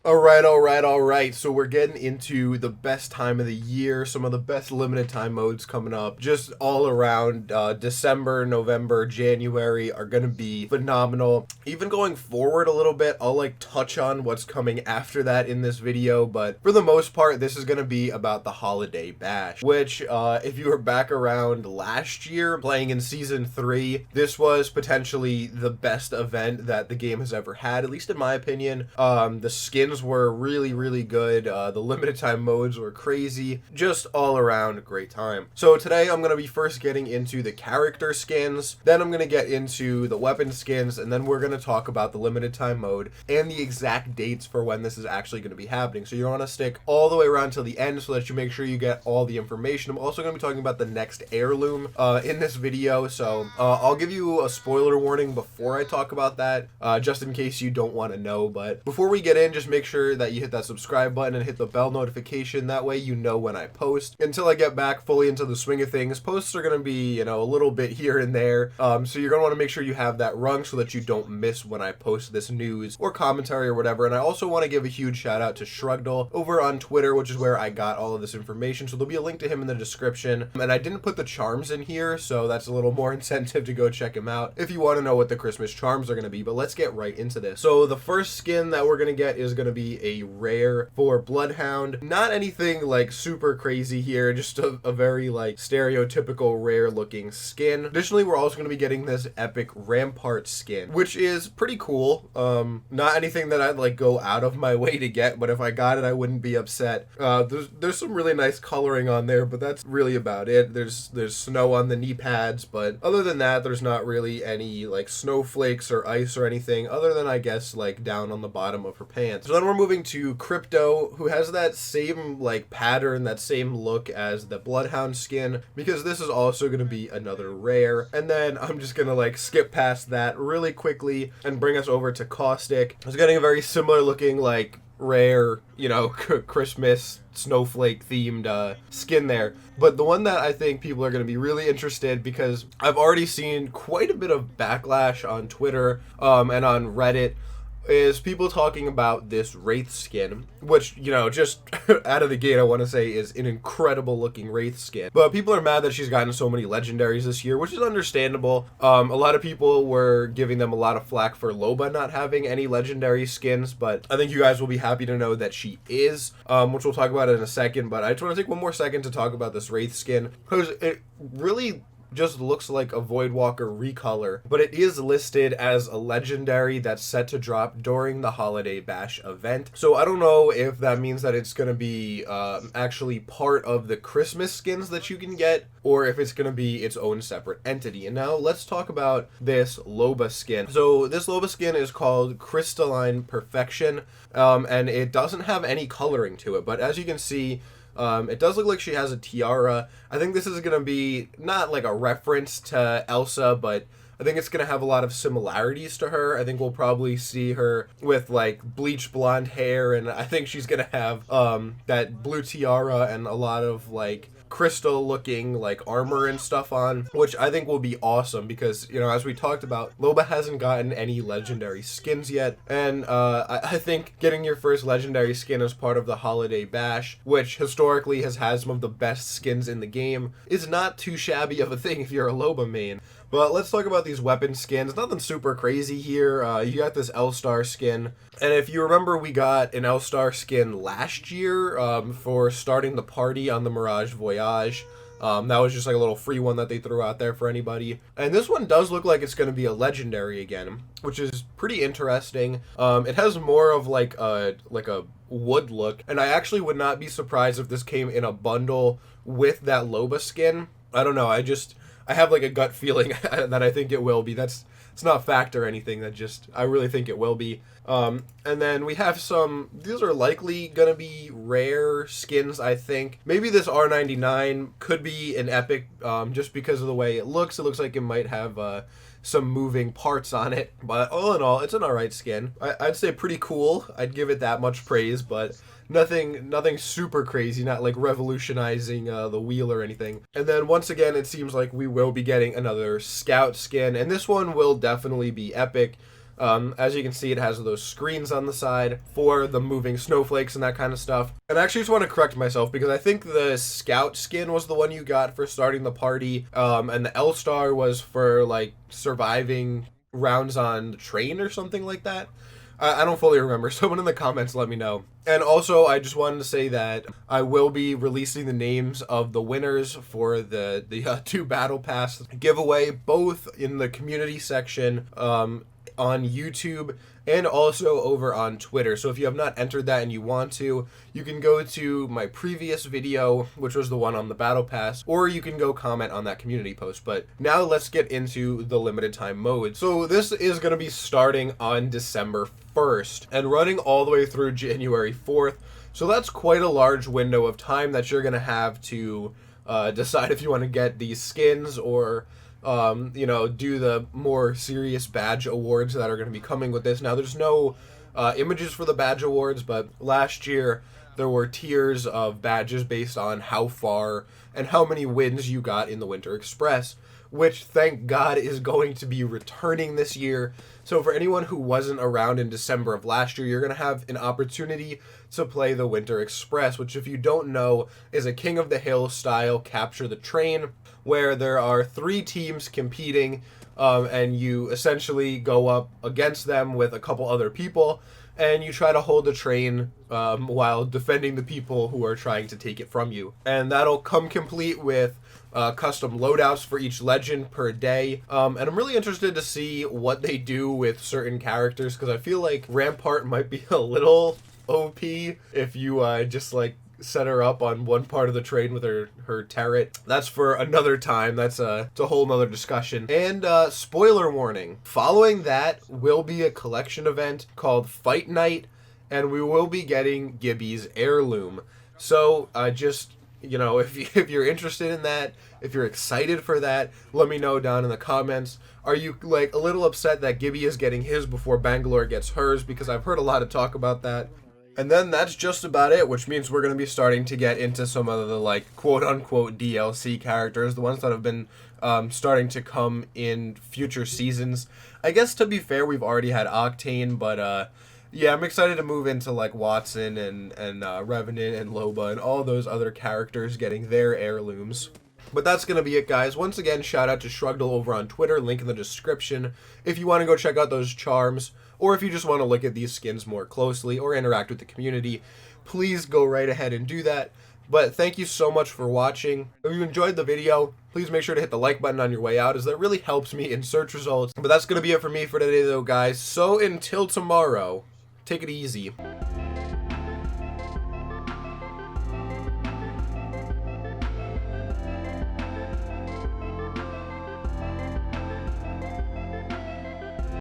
All right. So we're getting into the best time of the year, some of the best limited time modes coming up. Just all around December, November, January are going to be phenomenal. Even going forward a little bit, I'll touch on what's coming after that in this video, but for the most part, this is going to be about the Holiday Bash, which if you were back around last year playing in Season 3, this was potentially the best event that the game has ever had, at least in my opinion. The skins were really good. The limited time modes were crazy. Just all around a great time. So today I'm going to be first getting into the character skins, then I'm going to get into the weapon skins, and then we're going to talk about the limited time mode and the exact dates for when this is actually going to be happening. So you want to stick all the way around till the end so that you make sure you get all the information. I'm also going to be talking about the next heirloom in this video, so I'll give you a spoiler warning before I talk about that, just in case you don't want to know. But before we get in, just make sure that you hit that subscribe button and hit the bell notification. That way you know when I post. Until I get back fully into the swing of things, posts are going to be, a little bit here and there. So you're going to want to make sure you have that rung so that you don't miss when I post this news or commentary or whatever. And I also want to give a huge shout out to Shrugtal over on Twitter, which is where I got all of this information. So there'll be a link to him in the description. And I didn't put the charms in here, so that's a little more incentive to go check him out if you want to know what the Christmas charms are going to be. But let's get right into this. So the first skin that we're going to get is going to be a rare for Bloodhound. Not anything super crazy here, just a very stereotypical rare looking skin. Additionally, we're also going to be getting this epic Rampart skin, which is pretty cool. Not anything that I'd go out of my way to get, but if I got it, I wouldn't be upset. There's some really nice coloring on there, but that's really about it. There's snow on the knee pads, but other than that, there's not really any snowflakes or ice or anything other than I guess down on the bottom of her pants. So then we're moving to Crypto, who has that same pattern, that same look as the Bloodhound skin, because this is also going to be another rare. And then I'm just going to skip past that really quickly and bring us over to Caustic. It's getting a very similar looking rare, Christmas snowflake themed skin there. But the one that I think people are going to be really interested, because I've already seen quite a bit of backlash on Twitter and on Reddit, is people talking about this Wraith skin, which, just out of the gate, I want to say is an incredible looking Wraith skin. But people are mad that she's gotten so many legendaries this year, which is understandable. A lot of people were giving them a lot of flack for Loba not having any legendary skins, but I think you guys will be happy to know that she is, which we'll talk about in a second. But I just want to take one more second to talk about this Wraith skin, because it really just looks like a Voidwalker recolor, but it is listed as a legendary that's set to drop during the Holiday Bash event. So I don't know if that means that it's going to be actually part of the Christmas skins that you can get, or if it's going to be its own separate entity. And now let's talk about this Loba skin. So this Loba skin is called Crystalline Perfection, and it doesn't have any coloring to it, but as you can see, it does look like she has a tiara. I think this is going to be not a reference to Elsa, but I think it's going to have a lot of similarities to her. I think we'll probably see her with bleach blonde hair, and I think she's going to have that blue tiara and a lot of crystal looking armor and stuff on, which I think will be awesome because, as we talked about, Loba hasn't gotten any legendary skins yet, and I think getting your first legendary skin as part of the Holiday Bash, which historically has had some of the best skins in the game, is not too shabby of a thing if you're a Loba main. But let's talk about these weapon skins. Nothing super crazy here. You got this L-Star skin. And if you remember, we got an L-Star skin last year for starting the party on the Mirage Voyage. That was just a little free one that they threw out there for anybody. And this one does look like it's going to be a legendary again, which is pretty interesting. It has more of a wood look. And I actually would not be surprised if this came in a bundle with that Loba skin. I don't know. I have a gut feeling that I think it will be. It's not fact or anything. I really think it will be. And then we have these are likely going to be rare skins, I think. Maybe this R99 could be an epic, just because of the way it looks. It looks like it might have some moving parts on it. But all in all, it's an alright skin. I'd say pretty cool. I'd give it that much praise, but nothing super crazy, not revolutionizing the wheel or anything. And then once again, it seems like we will be getting another Scout skin, and this one will definitely be epic. As you can see, it has those screens on the side for the moving snowflakes and that kind of stuff. And I actually just want to correct myself because I think the Scout skin was the one you got for starting the party, and the L-Star was for, like, surviving rounds on the train or something like that. I don't fully remember. Someone in the comments let me know. And also, I just wanted to say that I will be releasing the names of the winners for the 2 Battle Pass giveaway, both in the community section on YouTube and also over on Twitter. So if you have not entered that and you want to, you can go to my previous video, which was the one on the Battle Pass, or you can go comment on that community post. But now let's get into the limited time mode. So this is going to be starting on December 1st and running all the way through January 4th. So that's quite a large window of time that you're going to have to decide if you want to get these skins or do the more serious badge awards that are going to be coming with this. Now, there's no images for the badge awards, but last year there were tiers of badges based on how far and how many wins you got in the Winter Express, which, thank God, is going to be returning this year. So for anyone who wasn't around in December of last year, you're going to have an opportunity to play the Winter Express, which, if you don't know, is a King of the Hill style capture the train, where there are 3 teams competing, and you essentially go up against them with a couple other people, and you try to hold the train while defending the people who are trying to take it from you. And that'll come complete with custom loadouts for each legend per day. And I'm really interested to see what they do with certain characters, because I feel like Rampart might be a little OP if you just like set her up on one part of the train with her turret. That's for another time. It's a whole nother discussion. And spoiler warning, following that will be a collection event called Fight Night, and we will be getting Gibby's heirloom. So just, if you're interested in that, if you're excited for that, let me know down in the comments. Are you like a little upset that Gibby is getting his before Bangalore gets hers? Because I've heard a lot of talk about that. And then that's just about it, which means we're going to be starting to get into some of the, like, quote-unquote DLC characters, the ones that have been starting to come in future seasons. I guess, to be fair, we've already had Octane, but, yeah, I'm excited to move into, like, Watson and Revenant and Loba and all those other characters getting their heirlooms. But that's going to be it, guys. Once again, shout out to shrugtal over on Twitter, link in the description, if you want to go check out those charms, or if you just want to look at these skins more closely or interact with the community, please go right ahead and do that. But thank you so much for watching. If you enjoyed the video, please make sure to hit the like button on your way out, as that really helps me in search results. But that's going to be it for me for today, though, guys. So until tomorrow, take it easy.